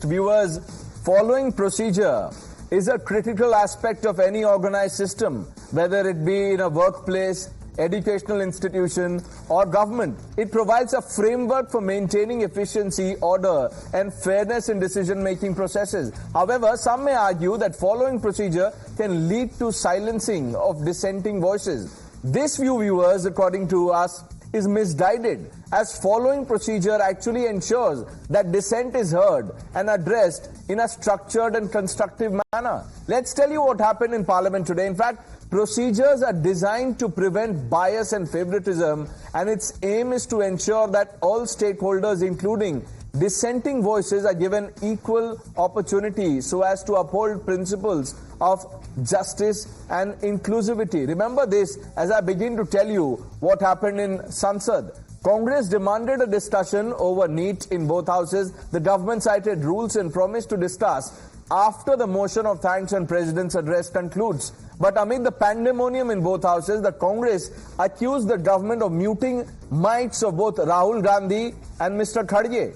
Viewers, following procedure is a critical aspect of any organized system, whether it be in a workplace, educational institution or government. It provides a framework for maintaining efficiency, order and fairness in decision-making processes. However, some may argue that following procedure can lead to silencing of dissenting voices. This view, viewers, according to us, is misguided, as following procedure actually ensures that dissent is heard and addressed in a structured and constructive manner. Let's tell you what happened in Parliament today. In fact, procedures are designed to prevent bias and favoritism, and its aim is to ensure that all stakeholders, including dissenting voices, are given equal opportunity so as to uphold principles of justice and inclusivity. Remember this as I begin to tell you what happened in Sansad. Congress demanded a discussion over NEET in both houses. The government cited rules and promised to discuss after the motion of thanks and President's address concludes. But amid the pandemonium in both houses, the Congress accused the government of muting mics of both Rahul Gandhi and Mr. Khadge.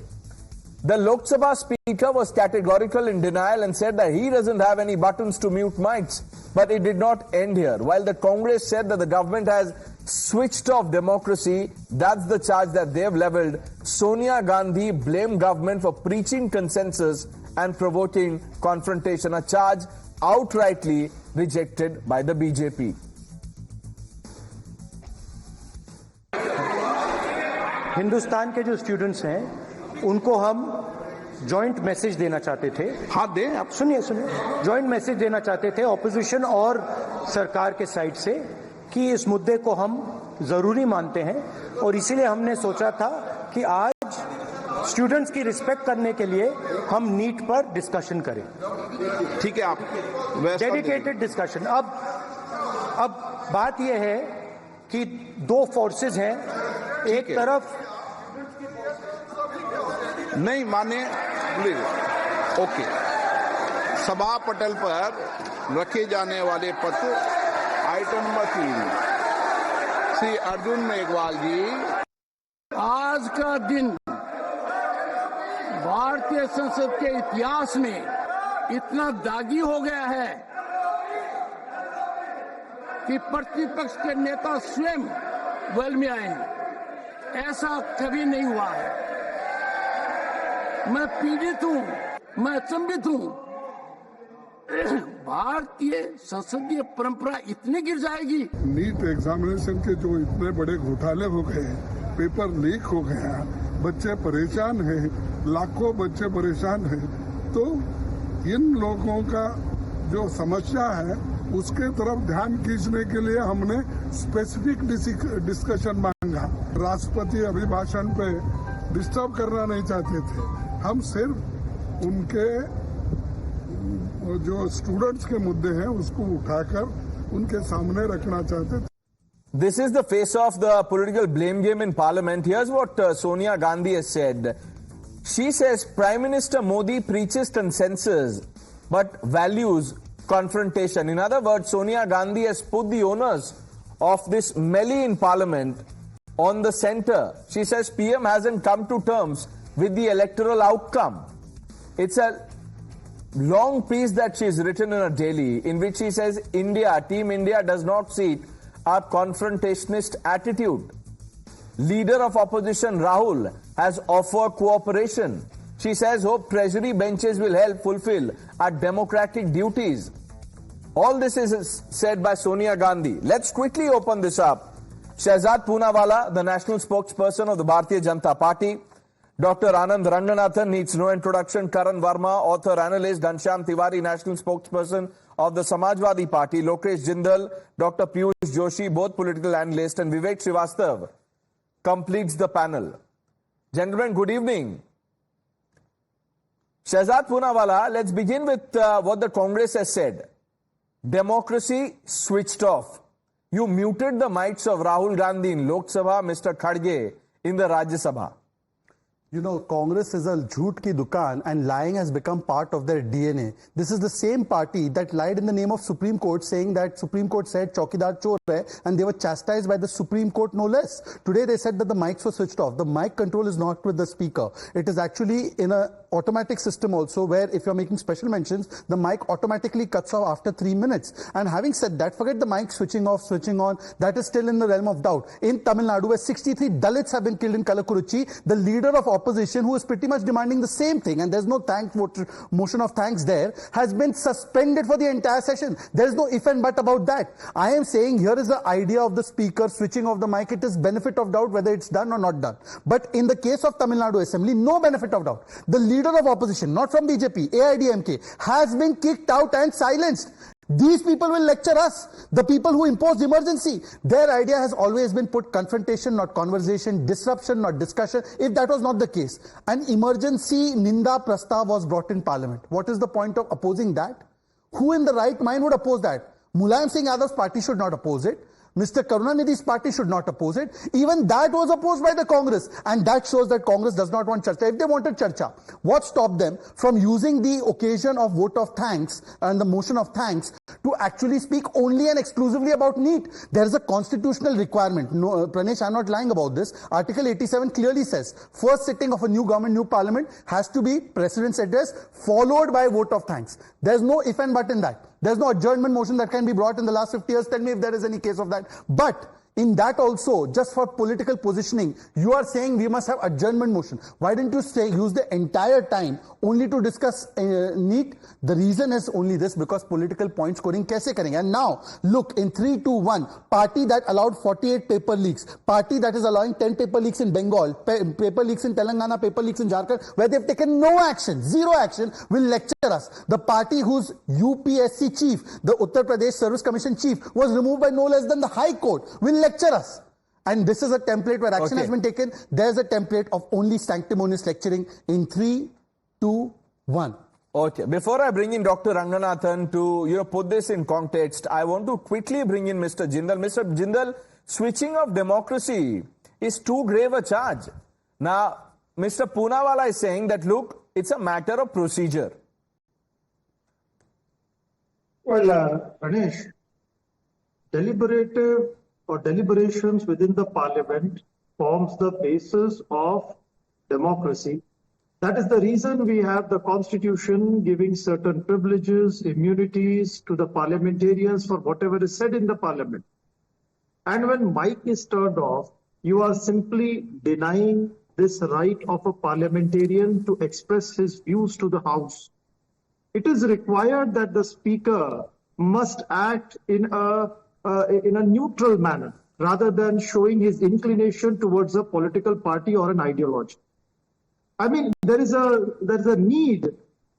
The Lok Sabha speaker was categorical in denial and said that he doesn't have any buttons to mute mics. But it did not end here. While the Congress said that the government has switched off democracy, that's the charge that they have leveled. Sonia Gandhi blamed government for preaching consensus and provoking confrontation, a charge outrightly rejected by the BJP. Hindustan के जो students हैं उनको हम joint message देना चाहते थे। हाँ दें, आप सुनिए जॉइंट मैसेज देना चाहते थे ऑपोजिशन और सरकार के साइड से कि इस मुद्दे को हम जरूरी मानते हैं और इसीलिए हमने सोचा था कि आज स्टूडेंट्स की रिस्पेक्ट करने के लिए हम नीट पर डिस्कशन करें। ठीक है, आप डेडिकेटेड डिस्कशन। अब बात यह है कि दो फोर्सेस हैं, एक तरफ नहीं माने प्लीज ओके। सभा पटल पर रखे जाने वाले पत्र आइटम नंबर 3 श्री अर्जुन मेघवाल जी। आज का दिन भारतीय संसद के इतिहास में इतना दागी हो गया है कि प्रतिपक्ष के नेता स्वयं वेल में आए हैं। ऐसा कभी नहीं हुआ है। मैं पीड़ित हूं, मैं अचंभित हूं। भारतीय संसदीय परंपरा इतनी गिर जाएगी। नीट एग्जामिनेशन के जो इतने बड़े घोटाले हो गए, पेपर लीक हो गया, बच्चे परेशान हैं, लाखों बच्चे परेशान हैं, तो इन लोगों का जो समस्या है उसके तरफ ध्यान खींचने के लिए हमने स्पेसिफिक डिस्कशन मांगा। राष्ट्रपति अभिभाषण पे डिस्टर्ब करना नहीं चाहते थे, हम सिर्फ उनके जो स्टूडेंट्स के मुद्दे हैं उसको उठाकर उनके सामने रखना चाहते थे। This is the face of the political blame game in Parliament. Here's what Sonia Gandhi has said. She says Prime Minister Modi preaches consensus but values confrontation. In other words, Sonia Gandhi has put the onus of this melee in Parliament on the centre. She says PM hasn't come to terms with the electoral outcome. It's a long piece that she's written in a daily in which she says Team India does not seek a confrontationist attitude. Leader of opposition Rahul has offered cooperation. She says hope treasury benches will help fulfill our democratic duties. All this is said by Sonia Gandhi. Let's quickly open this up. Shehzad Poonawalla, the national spokesperson of the Bharatiya Janata Party. Dr. Anand Ranganathan needs no introduction. Karan Verma, author, analyst. Ghanshyam Tiwari, national spokesperson of the Samajwadi Party. Lokesh Jindal, Dr. Piyush Joshi, both political analysts. And Vivek Srivastav completes the panel. Gentlemen, good evening. Shehzad Poonawalla, let's begin with what the Congress has said. Democracy switched off. You muted the mics of Rahul Gandhi in Lok Sabha, Mr. Khadge in the Rajya Sabha. You know, Congress is a jhoot ki dukaan and lying has become part of their DNA. This is the same party that lied in the name of Supreme Court, saying that Supreme Court said Chaukidar chor hai, and they were chastised by the Supreme Court no less. Today they said that the mics were switched off. The mic control is not with the speaker. It is actually in a automatic system also, where if you're making special mentions, the mic automatically cuts off after 3 minutes. And having said that, forget the mic switching off, switching on, that is still in the realm of doubt. In Tamil Nadu, where 63 Dalits have been killed in Kalakuruchi, the leader of opposition, who is pretty much demanding the same thing, and there's no motion of thanks there, has been suspended for the entire session. There's no if and but about that. I am saying here is the idea of the speaker switching off the mic. It is benefit of doubt whether it's done or not done. But in the case of Tamil Nadu Assembly, no benefit of doubt. The leader of opposition, not from BJP, AIDMK, has been kicked out and silenced. These people will lecture us, the people who imposed emergency. Their idea has always been put confrontation, not conversation, disruption, not discussion. If that was not the case, an emergency Ninda Prastav was brought in Parliament. What is the point of opposing that? Who in the right mind would oppose that? Mulayam Singh Yadav's party should not oppose it. Mr. Karunanidhi's party should not oppose it. Even that was opposed by the Congress. And that shows that Congress does not want Charcha. If they wanted Charcha, what stopped them from using the occasion of vote of thanks and the motion of thanks to actually speak only and exclusively about NEET? There is a constitutional requirement. No, Pranesh, I'm not lying about this. Article 87 clearly says, first sitting of a new government, new parliament has to be President's address followed by vote of thanks. There's no if and but in that. There's no adjournment motion that can be brought in the last 50 years. Tell me if there is any case of that. But in that also, just for political positioning, you are saying we must have adjournment motion. Why didn't you say use the entire time only to discuss NEET? The reason is only this, because political point scoring kaise karenge? And now, look, in 3, 2, 1, party that allowed 48 paper leaks, party that is allowing 10 paper leaks in Bengal, paper leaks in Telangana, paper leaks in Jharkhand, where they've taken no action, zero action, will lecture us. The party whose UPSC chief, the Uttar Pradesh Service Commission chief, was removed by no less than the High Court, will lecture us. And this is a template where action has been taken. There's a template of only sanctimonious lecturing in 3, 2, 1. Okay, before I bring in Dr. Ranganathan to put this in context, I want to quickly bring in Mr. Jindal. Mr. Jindal, switching of democracy is too grave a charge. Now, Mr. Poonawalla is saying that, look, it's a matter of procedure. Well, Pranesh, deliberative or deliberations within the parliament forms the basis of democracy. That is the reason we have the constitution giving certain privileges, immunities to the parliamentarians for whatever is said in the parliament. And when mic is turned off, you are simply denying this right of a parliamentarian to express his views to the House. It is required that the speaker must act in a neutral manner, rather than showing his inclination towards a political party or an ideology. I mean, there is a need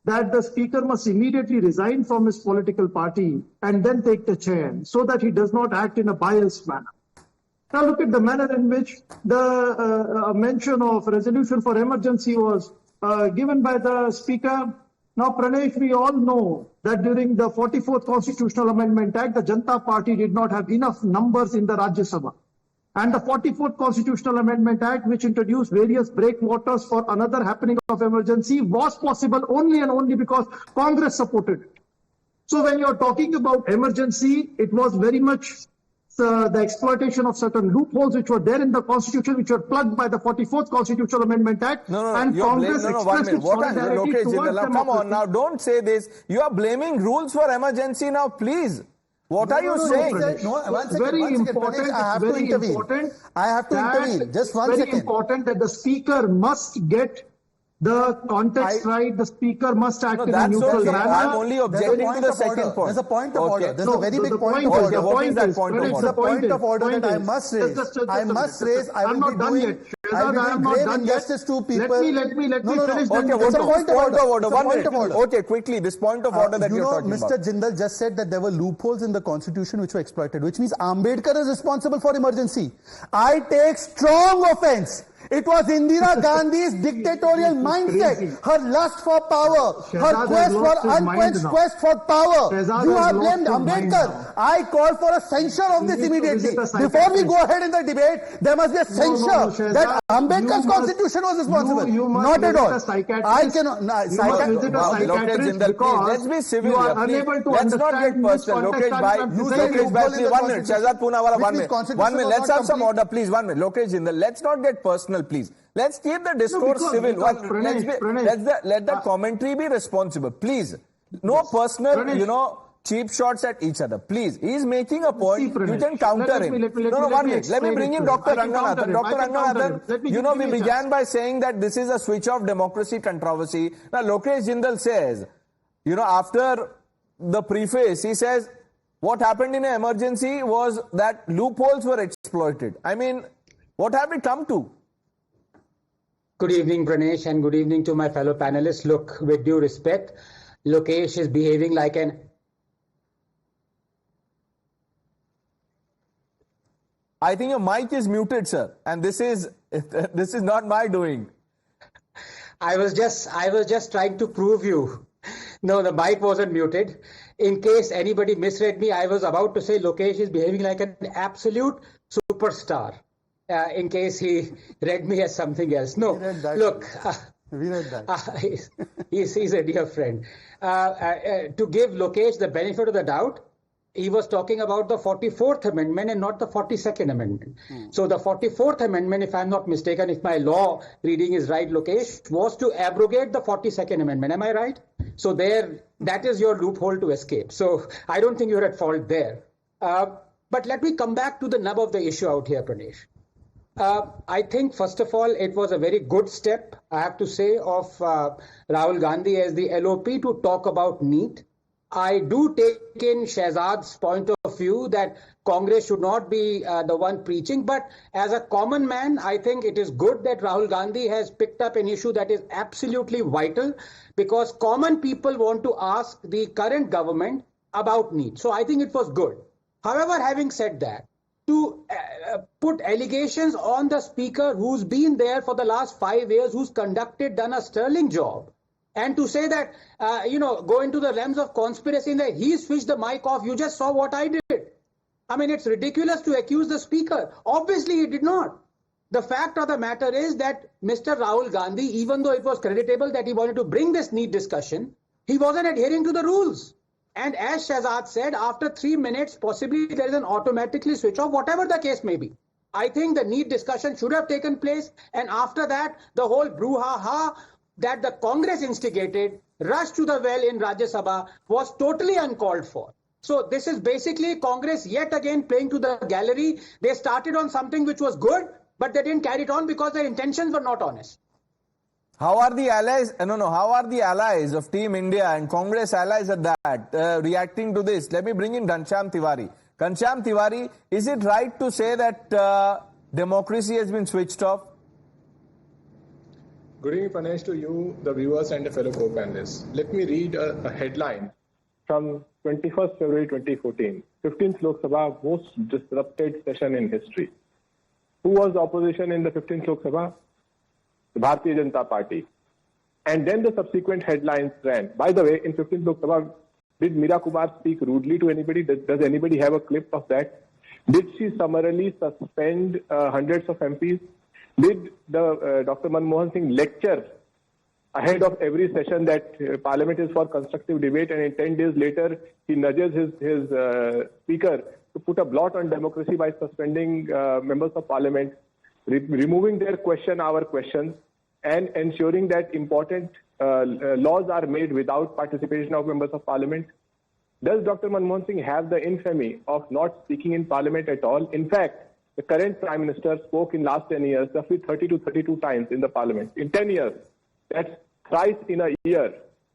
that the speaker must immediately resign from his political party and then take the chair, so that he does not act in a biased manner. Now look at the manner in which the mention of resolution for emergency was given by the speaker. Now, Pranesh, we all know that during the 44th Constitutional Amendment Act, the Janata Party did not have enough numbers in the Rajya Sabha. And the 44th Constitutional Amendment Act, which introduced various breakwaters for another happening of emergency, was possible only and only because Congress supported it. So when you're talking about emergency, it was very much the exploitation of certain loopholes which were there in the Constitution, which were plugged by the 44th Constitutional Amendment Act. And Congress expressed its solidarity towards democracy. Come on, now don't say this. You are blaming rules for emergency now, please. What are you saying? Very important. I have to intervene. I have to intervene. Just 1 second. Very important that the speaker must get the context right. The speaker must act in a neutral manner. I'm only objecting to the second point. There's a point of order. There's a very big point of order. What is that point of order? There's a point of order that I must raise. I must raise. I will be doing grave injustice to people. Let me finish. Okay, what's the point of order? 1 minute. Okay, quickly, this point of order that you're talking about. Mr. Jindal just said that there were loopholes in the Constitution which were exploited, which means Ambedkar is responsible for emergency. I take strong offense It was Indira Gandhi's dictatorial mindset, her lust for power, her quest for unquenched quest for power. You have blamed Ambedkar. I call for a censure of this immediately. Before we go ahead in the debate, there must be a censure that Ambedkar's constitution was responsible. Not at all. I cannot. Let's be civil here. Let's not get personal. Lokesh bhai, 1 minute. Shehzad Poonawalla, 1 minute. 1 minute. Let's have some order, please. 1 minute. Lokesh Jindal, let's not get personal, please. Let's keep the discourse civil. Let the commentary be responsible, please. No personal, cheap shots at each other, please. He is making a point. You can counter him. No, 1 minute. Let me bring in Dr. Ranganathan. Dr. Ranganathan, we began by saying that this is a switch off democracy controversy. Now, Lokesh Jindal says, after the preface, he says, what happened in an emergency was that loopholes were exploited. I mean, what have we come to? Good evening, Pranesh, and good evening to my fellow panelists. Look, with due respect, Lokesh is behaving like an... I think your mic is muted, sir, and this is not my doing. I was just trying to prove you. No, the mic wasn't muted. In case anybody misread me, I was about to say Lokesh is behaving like an absolute superstar. In case he read me as something else. No, look. We read that. He's a dear friend. To give Lokesh the benefit of the doubt, he was talking about the 44th Amendment and not the 42nd Amendment. So the 44th Amendment, if I'm not mistaken, if my law reading is right, Lokesh, was to abrogate the 42nd Amendment. Am I right? So that is your loophole to escape. So I don't think you're at fault there. But let me come back to the nub of the issue out here, Pranesh. I think, first of all, it was a very good step, I have to say, of Rahul Gandhi as the LOP to talk about NEET. I do take in Shehzad's point of view that Congress should not be the one preaching, but as a common man, I think it is good that Rahul Gandhi has picked up an issue that is absolutely vital because common people want to ask the current government about NEET. So I think it was good. However, having said that, to put allegations on the speaker who's been there for the last 5 years, who's done a sterling job, and to say that, go into the realms of conspiracy and that he switched the mic off, you just saw what I did. I mean, it's ridiculous to accuse the speaker. Obviously, he did not. The fact of the matter is that Mr. Rahul Gandhi, even though it was creditable that he wanted to bring this NEET discussion, he wasn't adhering to the rules. And as Shehzad said, after 3 minutes, possibly there is an automatically switch off, whatever the case may be. I think the NEET discussion should have taken place. And after that, the whole brouhaha that the Congress instigated, rushed to the well in Rajya Sabha, was totally uncalled for. So this is basically Congress yet again playing to the gallery. They started on something which was good, but they didn't carry it on because their intentions were not honest. How are the allies? How are the allies of Team India and Congress allies at that reacting to this? Let me bring in Ghanshyam Tiwari. Ghanshyam Tiwari, is it right to say that democracy has been switched off? Good evening, Pranesh, to you, the viewers, and the fellow co-panelists. Let me read a headline from 21st February 2014. 15th Lok Sabha, most disrupted session in history. Who was the opposition in the 15th Lok Sabha? The Bharatiya Janata Party. And then the subsequent headlines ran. By the way, in 15th Lok Sabha, did Meera Kumar speak rudely to anybody? Does anybody have a clip of that? Did she summarily suspend hundreds of MPs? Did Dr. Manmohan Singh lecture ahead of every session that Parliament is for constructive debate, and 10 days later he nudges his speaker to put a blot on democracy by suspending members of Parliament, removing their hour questions, and ensuring that important laws are made without participation of members of Parliament? Does Dr. Manmohan Singh have the infamy of not speaking in Parliament at all? In fact, the current Prime Minister spoke in last 10 years roughly 30 to 32 times in the Parliament. In 10 years, that's thrice in a year.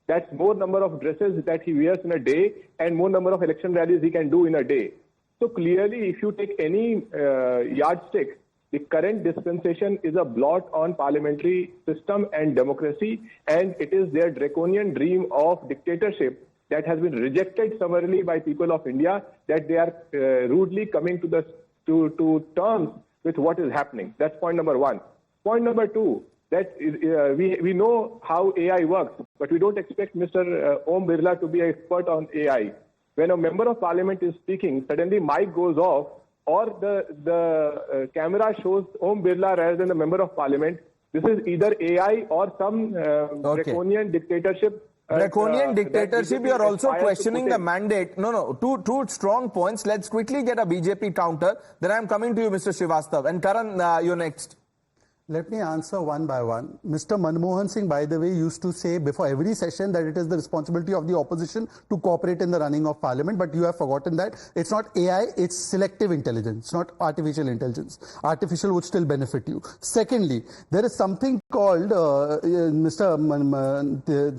That's more number of dresses that he wears in a day and more number of election rallies he can do in a day. So clearly, if you take any yardstick, the current dispensation is a blot on parliamentary system and democracy, and it is their draconian dream of dictatorship that has been rejected summarily by people of India, that they are rudely coming to terms with what is happening. That's point number one. Point number two, that we know how AI works, but we don't expect Mr. Om Birla to be an expert on AI. When a member of parliament is speaking, suddenly mic goes off, or the camera shows Om Birla rather than the member of parliament. This is either AI or some draconian dictatorship. Draconian dictatorship, you are also questioning the mandate. No, two strong points. Let's quickly get a BJP counter. Then I'm coming to you, Mr. Srivastav. And Karan, you're next. Let me answer one by one. Mr. Manmohan Singh, by the way, used to say before every session that it is the responsibility of the opposition to cooperate in the running of parliament, but you have forgotten that. It's not AI, it's selective intelligence, not artificial intelligence. Artificial would still benefit you. Secondly, there is something called, Mr.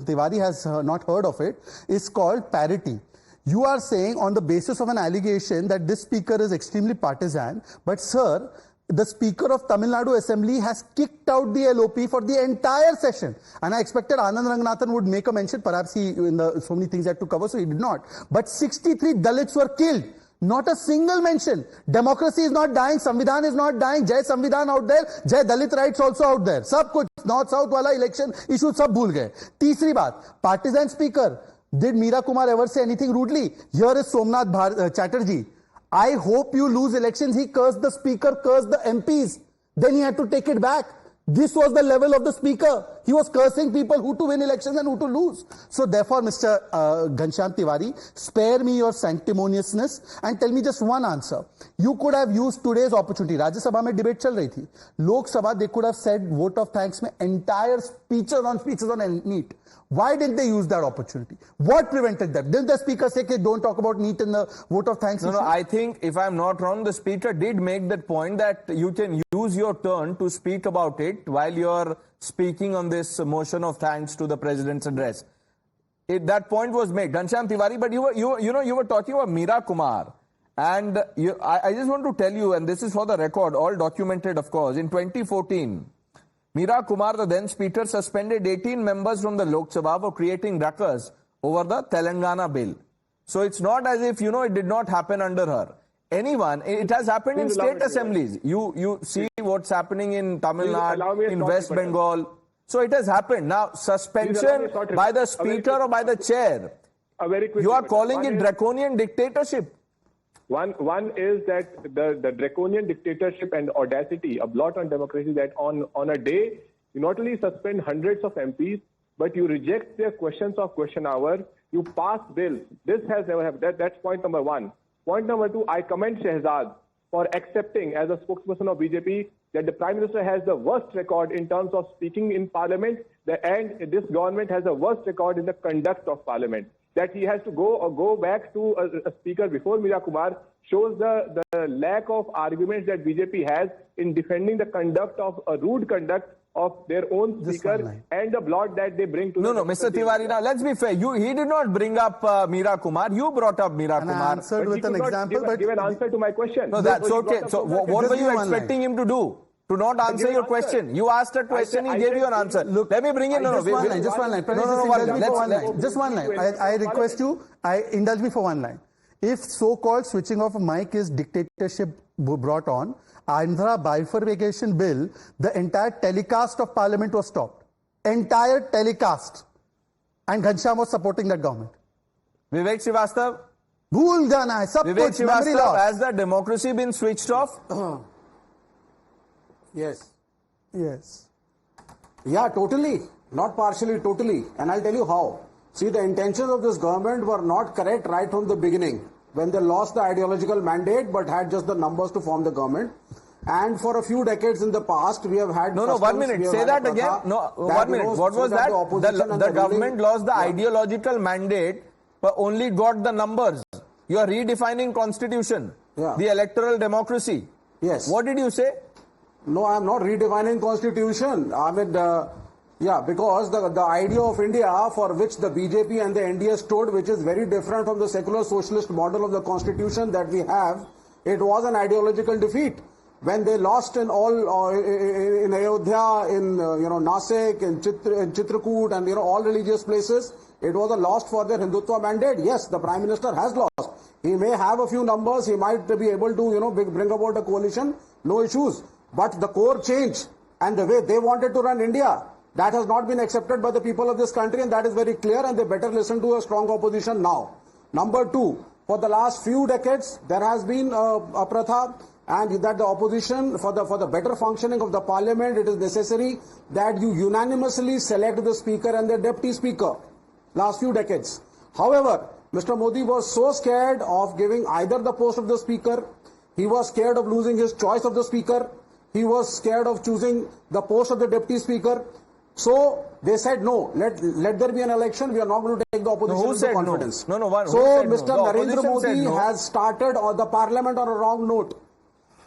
Tiwari has not heard of it, it's called parity. You are saying on the basis of an allegation that this speaker is extremely partisan, but sir, the Speaker of Tamil Nadu Assembly has kicked out the LOP for the entire session. And I expected Anand Ranganathan would make a mention. Perhaps he, so many things he had to cover, so he did not. But 63 Dalits were killed. Not a single mention. Democracy is not dying. Samvidhan is not dying. Jai Samvidhan out there. Jai Dalit rights also out there. Sab kuch. North-South wala election issue sab bhul gaye. Teesri baat. Partisan speaker. Did Meera Kumar ever say anything rudely? Here is Somnath Chatterjee. I hope you lose elections. He cursed the speaker, cursed the MPs. Then he had to take it back. This was the level of the speaker. He was cursing people who to win elections and who to lose. So therefore, Mr. Ghanshyam Tiwari, spare me your sanctimoniousness and tell me just one answer. You could have used today's opportunity. Rajya Sabha mein debate chal rahi thi. Lok Sabha, they could have said vote of thanks mein entire speeches on NEET. Why didn't they use that opportunity? What prevented them? Didn't the speaker say, okay, don't talk about NEET in the vote of thanks? No, I think, if I'm not wrong, the speaker did make that point that you can use your turn to speak about it while you're speaking on this motion of thanks to the president's address. That point was made. Ghanshyam Tiwari, but you were talking about Meera Kumar. And I just want to tell you, and this is for the record, all documented, of course, in 2014, Meera Kumar, the then speaker, suspended 18 members from the Lok Sabha for creating ruckus over the Telangana bill. So it's not as if, it did not happen under her. It has happened in state assemblies. You see what's happening in Tamil Nadu, in West Bengal. So it has happened. Now, suspension by the speaker or by the chair, you are calling it draconian dictatorship. One is that the draconian dictatorship and audacity, a blot on democracy, that on a day, you not only suspend hundreds of MPs, but you reject their questions of question hour, you pass bills. This has never happened. That's point number one. Point number two, I commend Shehzad for accepting as a spokesperson of BJP that the Prime Minister has the worst record in terms of speaking in Parliament, and this government has the worst record in the conduct of Parliament. That he has to go back to a speaker before Meera Kumar shows the lack of arguments that BJP has in defending the conduct of a rude conduct of their own speaker and the blot that they bring to No, Mr. Tiwari, now let's be fair. He did not bring up Meera Kumar. You brought up Meera Kumar. I answered with an example. Give an answer to my question. No, that's okay. So what were you expecting him to do? To not answer your question. You asked a question, he gave you an answer. Look, let me bring in... Just one line. Just one line. I request you, indulge me for one line. If so-called switching off a mic is dictatorship brought on, Andhra bifurcation bill, the entire telecast of parliament was stopped. Entire telecast. And Ghanshyam was supporting that government. Vivek Srivastav? Bhool jana hai, sab Vivek kuch, memory loss. Srivastav, has the democracy been switched off? Yes. Yes. Yeah, totally. Not partially, totally. And I'll tell you how. See, the intentions of this government were not correct right from the beginning, when they lost the ideological mandate but had just the numbers to form the government. And for a few decades in the past, we have had... No, 1 minute. Say that again. No, 1 minute. What was that? The government lost the ideological mandate but only got the numbers. You are redefining constitution. The electoral democracy. Yes. What did you say? No, I am not redefining constitution. I mean, because the idea of India for which the BJP and the NDA stood, which is very different from the secular socialist model of the constitution that we have, it was an ideological defeat. When they lost in in Ayodhya, in Nasik, in Chitrakoot, and all religious places, it was a loss for their Hindutva mandate. Yes, the Prime Minister has lost. He may have a few numbers. He might be able to bring about a coalition. No issues. But the core change and the way they wanted to run India. That has not been accepted by the people of this country, and that is very clear, and they better listen to a strong opposition now. Number two, for the last few decades, there has been a pratha, and that the opposition, for the better functioning of the parliament, it is necessary that you unanimously select the speaker and the deputy speaker. Last few decades. However, Mr. Modi was so scared of giving either the post of the speaker, he was scared of losing his choice of the speaker, he was scared of choosing the post of the deputy speaker. So they said no, let there be an election, we are not going to take the opposition into confidence. No, so Mr. Narendra Modi has started the parliament on a wrong note.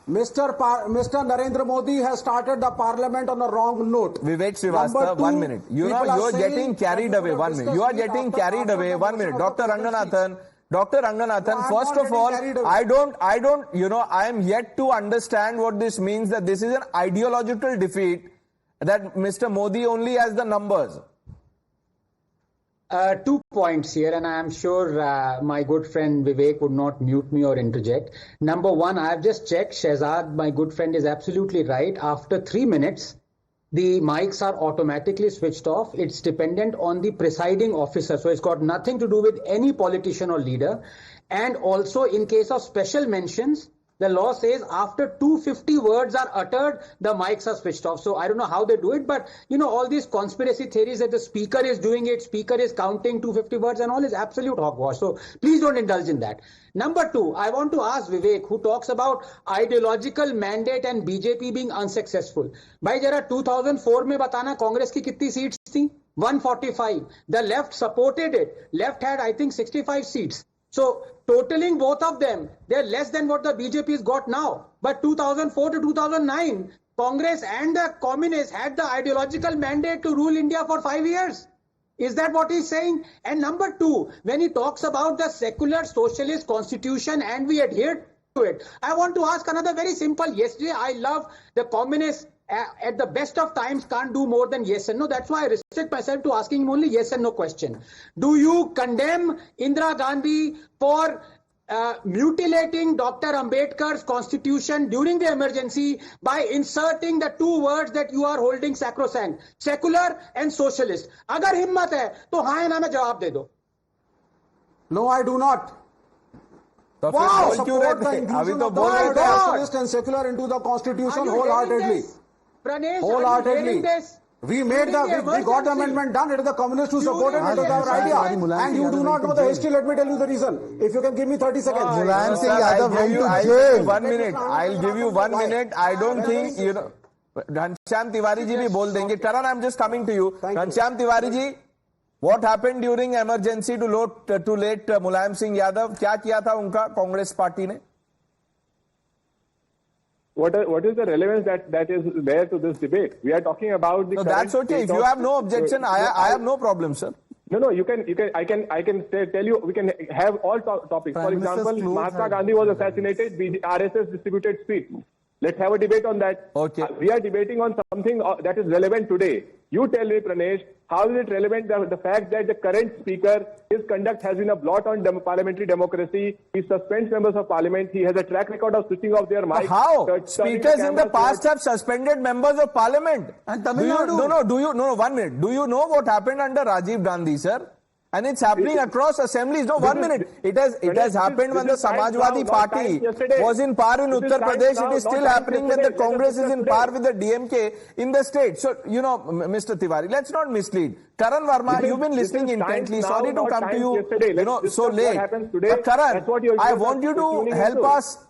Mr. Narendra Modi has started the parliament on a wrong note. Vivek Srivastava, 1 minute. You are getting carried away. 1 minute. You are getting carried away. 1 minute. Dr. Ranganathan, first of all, I don't, I am yet to understand what this means, that this is an ideological defeat, that Mr. Modi only has the numbers. 2 points here, and I am sure my good friend Vivek would not mute me or interject. Number one, I have just checked. Shehzad, my good friend, is absolutely right. After 3 minutes, the mics are automatically switched off. It's dependent on the presiding officer. So it's got nothing to do with any politician or leader. And also, in case of special mentions, the law says after 250 words are uttered, the mics are switched off. So I don't know how they do it, but all these conspiracy theories that the speaker is doing it, speaker is counting 250 words and all is absolute hogwash. So please don't indulge in that. Number two, I want to ask Vivek, who talks about ideological mandate and BJP being unsuccessful. Bhai jara 2004 mein batana Congress ki kitni seats thi? 145. The left supported it. Left had, I think, 65 seats. So totaling both of them, they're less than what the BJP has got now. But 2004 to 2009, Congress and the communists had the ideological mandate to rule India for 5 years. Is that what he's saying? And number two, when he talks about the secular socialist constitution and we adhere to it, I want to ask another very simple. Yesterday, I love the communists. At the best of times can't do more than yes and no. That's why I restrict myself to asking him only yes and no question. Do you condemn Indira Gandhi for mutilating Dr. Ambedkar's constitution during the emergency by inserting the 2 words that you are holding sacrosanct, secular and socialist? Agar himmat hai, to haan ya na mein jawab de do. No, I do not. Wow, support the inclusion of the word socialist and secular into the constitution wholeheartedly. Pranesh, wholeheartedly. We got the amendment done. It is the communists who supported it. It is our idea. And you do not know the history. Let me tell you the reason. If you can give me 30 seconds. Mulayam Singh Yadav went to jail. 1 minute. I'll give you 1 minute. I don't think, Ghanshyam Tiwari ji bhi bol denge. Karan, I'm just coming to you. Ghanshyam Tiwari ji, what happened during emergency to late Mulayam Singh Yadav? क्या किया था उनका Congress party ने? What is the relevance that is there to this debate? We are talking about the. No, that's okay. If you have no objection, I have no problem, sir. No. I can tell you. We can have all topics. For example, Mahatma Gandhi was assassinated. RSS distributed speech. Let's have a debate on that. Okay. We are debating on something that is relevant today. You tell me, Pranesh, how is it relevant the fact that the current speaker, his conduct has been a blot on parliamentary democracy. He suspends members of parliament. He has a track record of switching off their mics. How? Speakers in the past have suspended members of parliament. And Tamil Nadu. 1 minute. Do you know what happened under Rajiv Gandhi, sir? And it's happening across assemblies. No, 1 minute. It has happened when the Samajwadi Party was in power in Uttar Pradesh. It is still happening when the Congress is in power with the DMK in the state. So, Mr. Tiwari, let's not mislead. Karan Verma, you've been listening intently. Sorry to come to you, so late. But Karan, I want you to help us,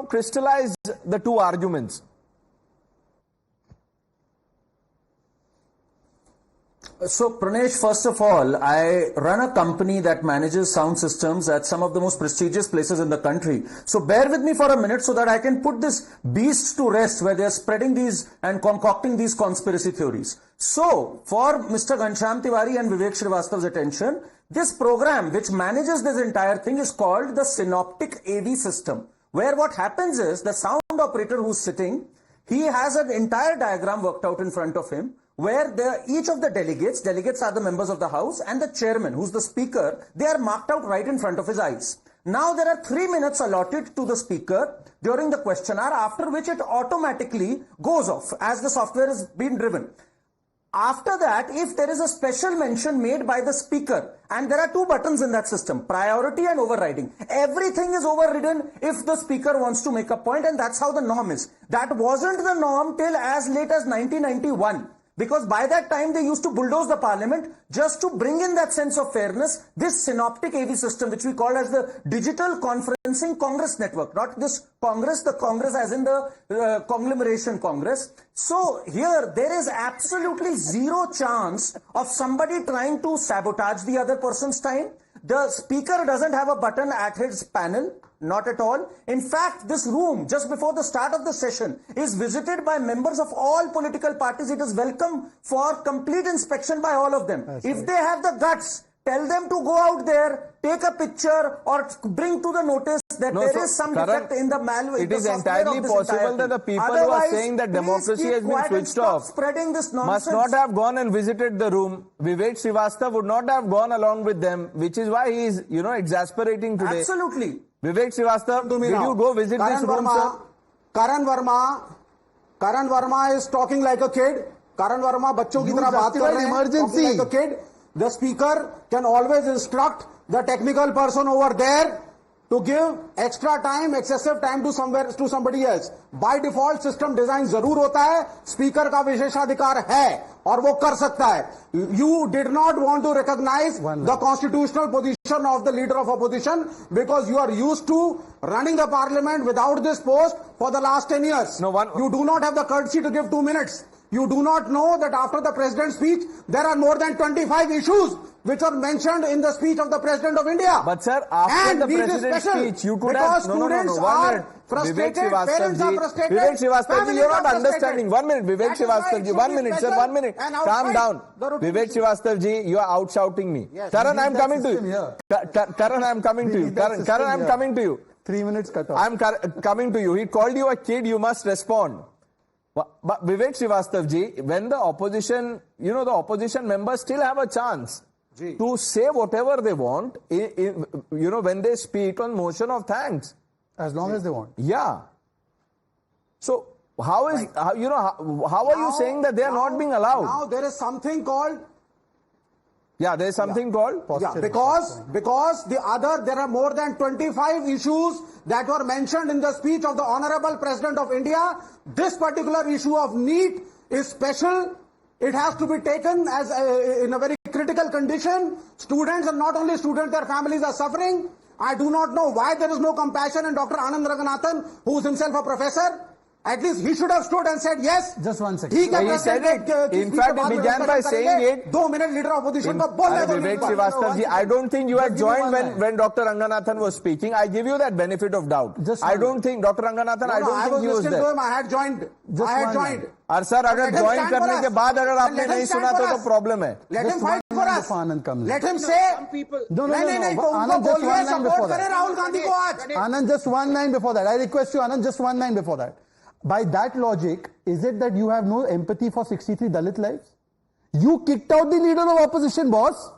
crystallize the 2 arguments. So, Pranesh, first of all, I run a company that manages sound systems at some of the most prestigious places in the country. So, bear with me for a minute so that I can put this beast to rest where they are spreading these and concocting these conspiracy theories. So, for Mr. Ghanshyam Tiwari and Vivek Srivastava's attention, this program which manages this entire thing is called the synoptic AV system, where what happens is the sound operator who's sitting, he has an entire diagram worked out in front of him, where each of the delegates are the members of the house, and the chairman, who's the speaker, they are marked out right in front of his eyes. Now there are 3 minutes allotted to the speaker during the question hour, after which it automatically goes off as the software is being driven. After that, if there is a special mention made by the speaker, and there are 2 buttons in that system, priority and overriding. Everything is overridden if the speaker wants to make a point, and that's how the norm is. That wasn't the norm till as late as 1991. Because by that time they used to bulldoze the parliament just to bring in that sense of fairness. This synoptic AV system, which we call as the digital conferencing Congress network, not this Congress, the Congress as in the conglomeration Congress. So here there is absolutely zero chance of somebody trying to sabotage the other person's time. The speaker doesn't have a button at his panel. Not at all. In fact, this room, just before the start of the session, is visited by members of all political parties. It is welcome for complete inspection by all of them. If they have the guts, tell them to go out there, take a picture, or bring to the notice that there is some defect in the malware. It is entirely possible that the people who are saying that democracy has been switched off spreading this nonsense. Must not have gone and visited the room. Vivek Srivastava would not have gone along with them, which is why he is, exasperating today. Absolutely. Vivek Srivastava, did you go visit this room, sir? Karan Verma is talking like a kid. Karan Verma बच्चों की तरह बात कर रहे हैं, talking like a kid. The speaker can always instruct the technical person over there to give extra time, excessive time to somebody else. By default, system design जरूर होता है, speaker का विशेषाधिकार है और वो कर सकता है. You did not want to recognize the constitutional position of the leader of opposition because you are used to running the parliament without this post for the last 10 years. You do not have the courtesy to give 2 minutes. You do not know that after the president's speech, there are more than 25 issues which are mentioned in the speech of the President of India. But sir, after the President's speech, you could have... No, students are frustrated, parents are frustrated. Vivek Srivastava, you're not understanding. 1 minute, Vivek Srivastava, 1 minute, sir, 1 minute. Calm down. Vivek Srivastava, you are out-shouting me. Karan, I'm coming to you. Karan, I'm coming to you. Karan, I'm coming to you. 3 minutes cut off. I'm coming to you. He called you a kid, you must respond. But Vivek Srivastava ji, when the opposition, the opposition members still have a chance to say whatever they want, when they speak on motion of thanks. As long as they want. Yeah. So, how are you saying that they are not being allowed? Now there is something called... Yeah, there is something called... Yeah, because there are more than 25 issues that were mentioned in the speech of the Honorable President of India. This particular issue of NEET is special. It has to be taken as in a very critical condition. Students, and not only students, their families are suffering. I do not know why there is no compassion in Dr. Anand Raghunathan, who is himself a professor. At least he should have stood and said yes. Just 1 second. He said it. In fact, he began by saying it. 2 minute leader opposition ko bolne do. Vivek Srivastava ji, I don't think you had joined when Dr. Ranganathan was speaking. I give you that benefit of doubt. I don't think Dr. Ranganathan. I don't think he was there. I had joined. और sir अगर join करने के बाद अगर आपने नहीं सुना तो प्रॉब्लम है. Let him fight for us. Let him say. No. Anand, just 1 line before that. Rahul Gandhi ko aaj. Anand, just 1 line before that. I request you, Anand, just 1 line before that. By that logic, is it that you have no empathy for 63 Dalit lives? You kicked out the leader of opposition, boss.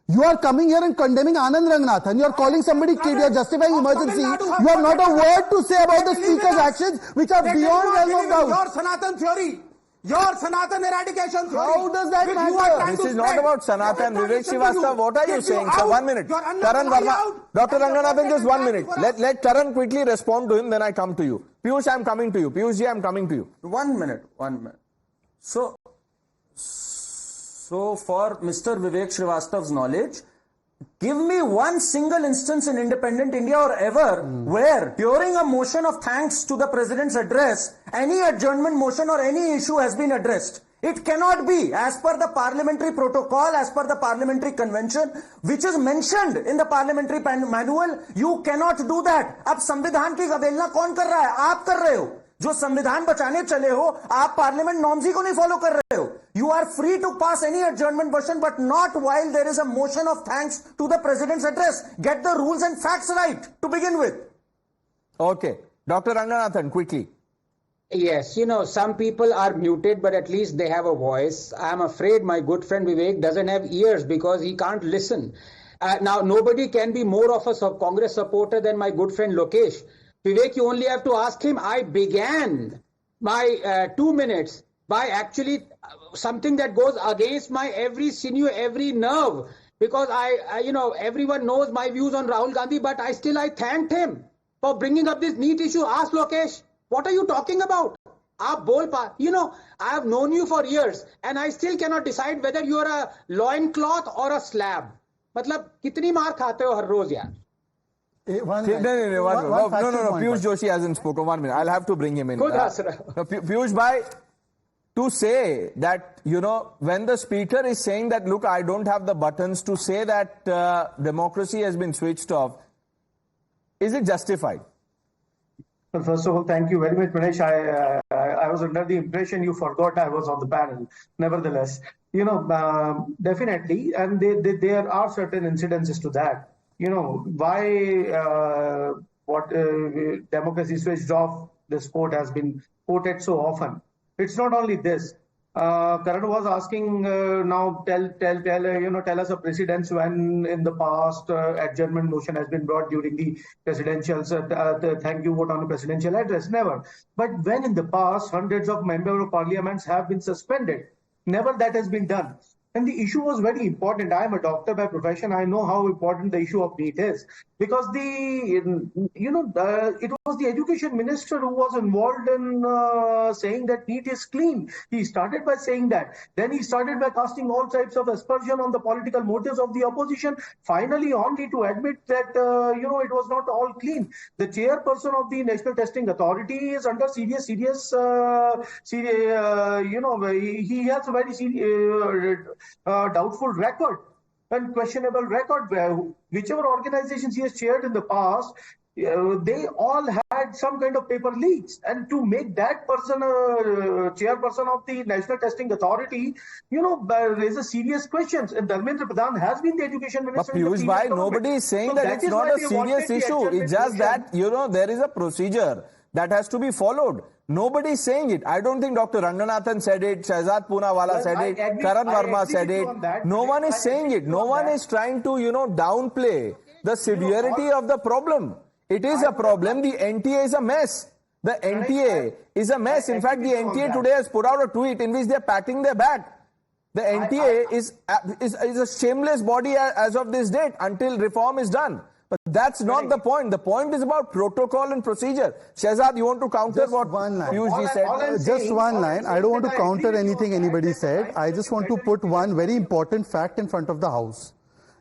You are coming here and condemning Anand Ranganathan. You are calling somebody kid. You are justifying emergency. You have not a word to say about the speaker's actions, which are beyond realm of doubt. Your Sanatan theory. Your Sanatan eradication theory. How does that matter? This is not about Sanatan. Vivek Srivastava, what are you saying? Sir, 1 minute. Karan Verma. Dr. Ranganathan, just 1 minute. Let Karan quickly respond to him, then I come to you. Piyush, I am coming to you. Piyush ji, I am coming to you. 1 minute. So for Mr. Vivek Srivastava's knowledge, give me one single instance in independent India or ever where during a motion of thanks to the President's address, any adjournment motion or any issue has been addressed. It cannot be. As per the parliamentary protocol, as per the parliamentary convention, which is mentioned in the parliamentary manual, you cannot do that. अब संविधान की अवहेलना कौन कर रहा है? आप कर रहे हो. जो संविधान बचाने चले हो, आप पार्लियामेंट नॉर्म्स ही को नहीं फॉलो कर रहे हो. You are free to pass any adjournment motion, but not while there is a motion of thanks to the President's address. Get the rules and facts right to begin with. Okay. Dr. Ranganathan, quickly. Yes, some people are muted, but at least they have a voice. I'm afraid my good friend Vivek doesn't have ears because he can't listen. Now, nobody can be more of a Congress supporter than my good friend Lokesh. Vivek, you only have to ask him. I began my 2 minutes by actually something that goes against my every sinew, every nerve, because everyone knows my views on Rahul Gandhi, but I thanked him for bringing up this NEET issue. Ask Lokesh. What are you talking about? I have known you for years and I still cannot decide whether you are a loincloth or a slab. मतलब कितनी मार खाते हो हर रोज यार? No. Piyush Joshi hasn't spoken. 1 minute. I'll have to bring him in. Piyush bhai, to say that, when the speaker is saying that, look, I don't have the buttons to say that democracy has been switched off, is it justified? Well, first of all, thank you very much, Pranesh. I was under the impression you forgot I was on the panel. Nevertheless, definitely, and there are certain incidences to that. Why democracy switched off, this quote has been quoted so often. It's not only this. Karan was asking now, tell us a precedence when in the past adjournment motion has been brought during the presidential thank you vote on the presidential address. Never. But when in the past hundreds of members of parliaments have been suspended, never that has been done. And the issue was very important. I am a doctor by profession. I know how important the issue of NEET is, because it was the education minister who was involved in saying that NEET is clean. He started by saying that. Then he started by casting all types of aspersion on the political motives of the opposition. Finally, only to admit that it was not all clean. The chairperson of the National Testing Authority is under serious. He has a very serious. Doubtful record and questionable record. Whichever organizations he has chaired in the past, they all had some kind of paper leaks. And to make that person a chairperson of the National Testing Authority, raise a serious questions. And Dharmendra Pradhan has been the education minister. But Piyush bhai, nobody is saying that it's not a serious issue. It's just that, there is a procedure that has to be followed. Nobody is saying it. I don't think Dr. Ranganathan said it, Shehzad Poonawalla said it, Karan Verma said it. No one is saying it. No one is trying to, downplay the severity of the problem. It is a problem. The NTA is a mess. The NTA is a mess. In fact, the NTA today has put out a tweet in which they are patting their back. The NTA is a shameless body as of this date until reform is done. But that's not the point. The point is about protocol and procedure. Shehzad, you want to counter what Piyush said? Just one line. I don't want to counter anything anybody said. I just want to put one very important fact in front of the House.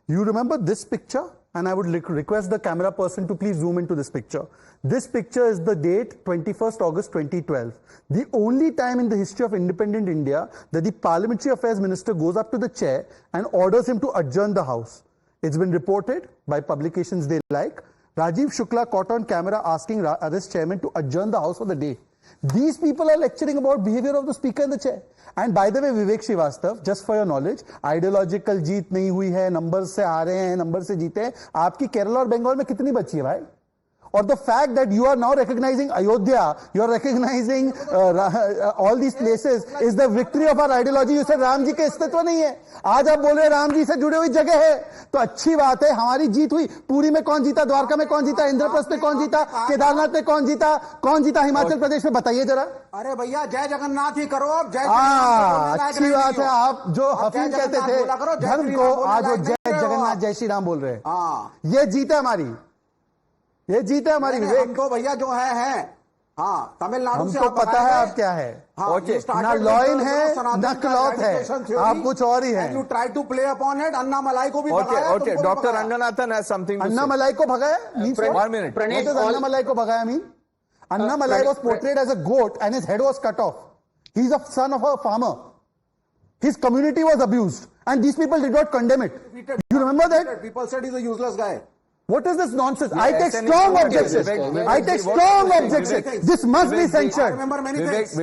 You remember this picture? And I would request the camera person to please zoom into this picture. This picture is the date 21st August 2012. The only time in the history of independent India that the Parliamentary Affairs Minister goes up to the chair and orders him to adjourn the House. It's been reported by publications they like. Rajiv Shukla caught on camera asking this chairman to adjourn the House for the day. These people are lecturing about behavior of the speaker in the chair. And by the way, Vivek Srivastava, just for your knowledge, ideological जीत नहीं हुई है, numbers से आ रहे हैं, numbers से जीते हैं. आपकी केरला और बंगाल में कितनी बची है भाई? Or the fact that you are now recognizing Ayodhya, you are recognizing all these places is the victory of our ideology. You said Ram ji के अस्तित्व नहीं है. आज आप बोल रहे हैं राम जी से जुड़े हुई जगह है. तो अच्छी बात है, हमारी जीत हुई. पुरी में कौन जीता, द्वारका में कौन जीता, इंद्रप्रस्थ में कौन जीता, केदारनाथ में कौन जीता हिमाचल प्रदेश में, बताइए जरा. अरे भैया जय जगन्नाथ ही करो अब. जय अच्छी बात है. आप जो हफीज कहते थे धर्म को, आज वो जय जगन्नाथ जय श्री राम बोल रहे हैं. ये जीत है हमारी. ये जीत है हमारी. विवेक तो भैया जो है हाँ, तमिलनाडु से हमको पता है आप क्या है. ना लॉइन है ना क्लॉथ है, आप कुछ और ही है. You try to play upon it. Annamalai को भी भगाया. Doctor Ranganathan has something. Annamalai को भगाया. 1 minute. अन्ना मलाई को भगाया. Anna Malai was portrayed as a goat and his head was cut off. He's a son of a farmer. His community was abused and these people did not condemn it. You remember that? People said he's a useless guy. What is this nonsense? I take strong objections. This must be censured. I remember many things. I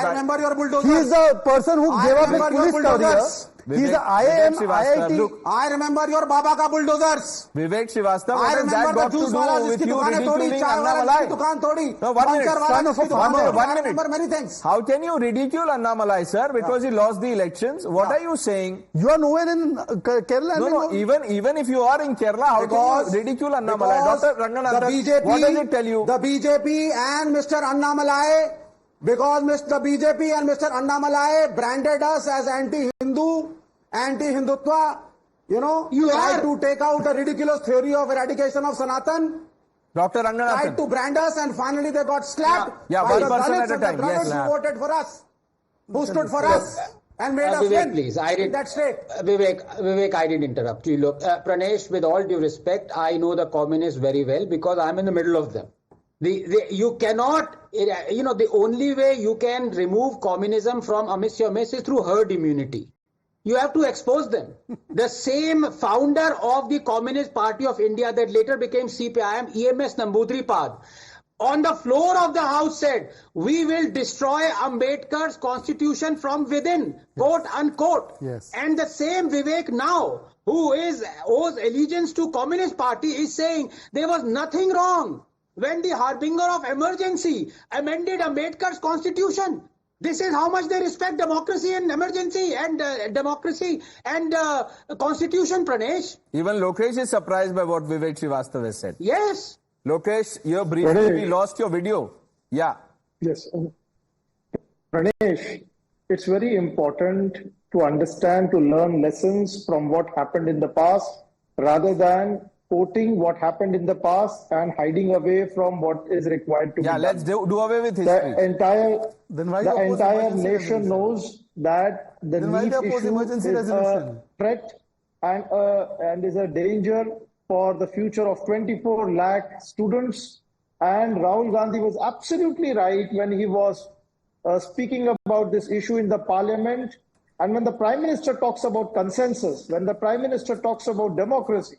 remember your bulldozer. He is the person who gave up his police career. He's a IIM, IIT. Look, I remember your Baba ka bulldozers. Vivek Srivastava, I what has remember that got the to juice wala do with jiski you dukaan hai todi, ridiculing chai Anna wala Malai? jiski dukaan todi. No, 1 minute. One minute. I remember many things. How can you ridicule Anna Malai, sir, because he lost the elections? What are you saying? You are nowhere in Kerala. No, even if you are in Kerala, how can you ridicule Anna Malai? Dr. Ranganathan, what does it tell you? The BJP and Mr. Anna Malai, because the BJP and Mr. Anna Malai branded us as anti-Hindu, anti-Hindutva, you tried to take out the ridiculous theory of eradication of Sanatan. Dr. Ranganathan. Tried to brand us, and finally they got slapped by one the person at a time. Yes, who voted for us, who stood for us, and made us Vivek, win please. in that state. Vivek, I didn't interrupt you. Look, Pranesh, with all due respect, I know the communists very well because I'm in the middle of them. You cannot, the only way you can remove communism from amidst your midst is through herd immunity. You have to expose them. The same founder of the Communist Party of India that later became CPIM, EMS Namboodiripad, on the floor of the House said, we will destroy Ambedkar's constitution from within, quote unquote. Yes. And the same Vivek now, who owes allegiance to Communist Party, is saying there was nothing wrong when the harbinger of emergency amended Ambedkar's constitution. This is how much they respect democracy and emergency and democracy and constitution, Pranesh. Even Lokesh is surprised by what Vivek Srivastava has said. Yes. Lokesh, you briefly lost your video. Yeah. Yes. Pranesh, it's very important to understand, to learn lessons from what happened in the past rather than quoting what happened in the past and hiding away from what is required to be done. Let's do away with history. The entire nation knows that the NEET issue is a threat and is a danger for the future of 24 lakh students. And Rahul Gandhi was absolutely right when he was speaking about this issue in the parliament. And when the Prime Minister talks about consensus, when the Prime Minister talks about democracy,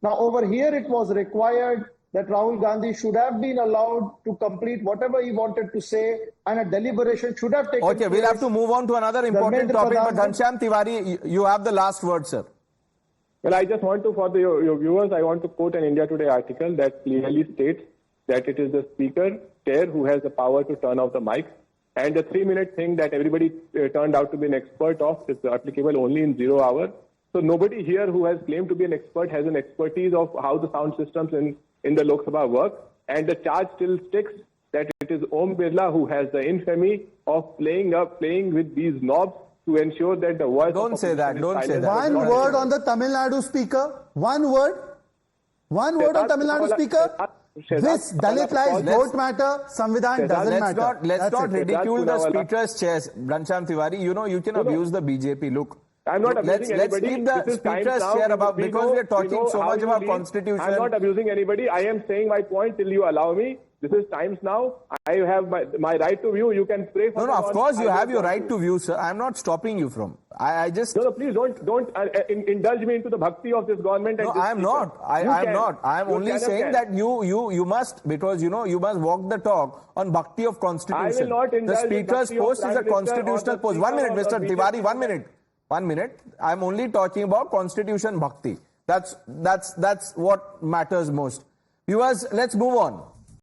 now over here it was required that Rahul Gandhi should have been allowed to complete whatever he wanted to say, and a deliberation should have taken place. Okay, we'll have to move on to another important topic, but Ghanshyam Tiwari, you have the last word, sir. Well, I just want to, for your viewers, I want to quote an India Today article that clearly states that it is the speaker, chair, who has the power to turn off the mic. And the 3-minute thing that everybody turned out to be an expert of is applicable only in 0 hour. So nobody here who has claimed to be an expert has an expertise of how the sound systems in the Lok Sabha work. And the charge still sticks that it is Om Birla who has the infamy of playing with these knobs to ensure that the voice Don't say that. One word on the Tamil Nadu speaker. One word on Tamil Nadu speaker. This Dalit lives don't matter. Samvidhan doesn't matter. Let's not ridicule the speaker's chairs. Ghanshyam Tiwari, you can abuse the BJP. Look. I'm not abusing let's anybody. keep the speaker's chair about, because we are talking so much about constitution. I'm not abusing anybody. I am saying my point till you allow me. This is times now. I have my right to view. You can pray for No, of course you have your right to view, sir. I'm not stopping you from. I just... No, please don't indulge me into the bhakti of this government. No, I am not. I am not. I am only saying that you must, because you must walk the talk on bhakti of constitution. I will not indulge. The speaker's post is a constitutional post. 1 minute, Mr. Tiwari, 1 minute. 1 minute. I'm only talking about constitution bhakti. That's what matters most. Viewers, let's move on.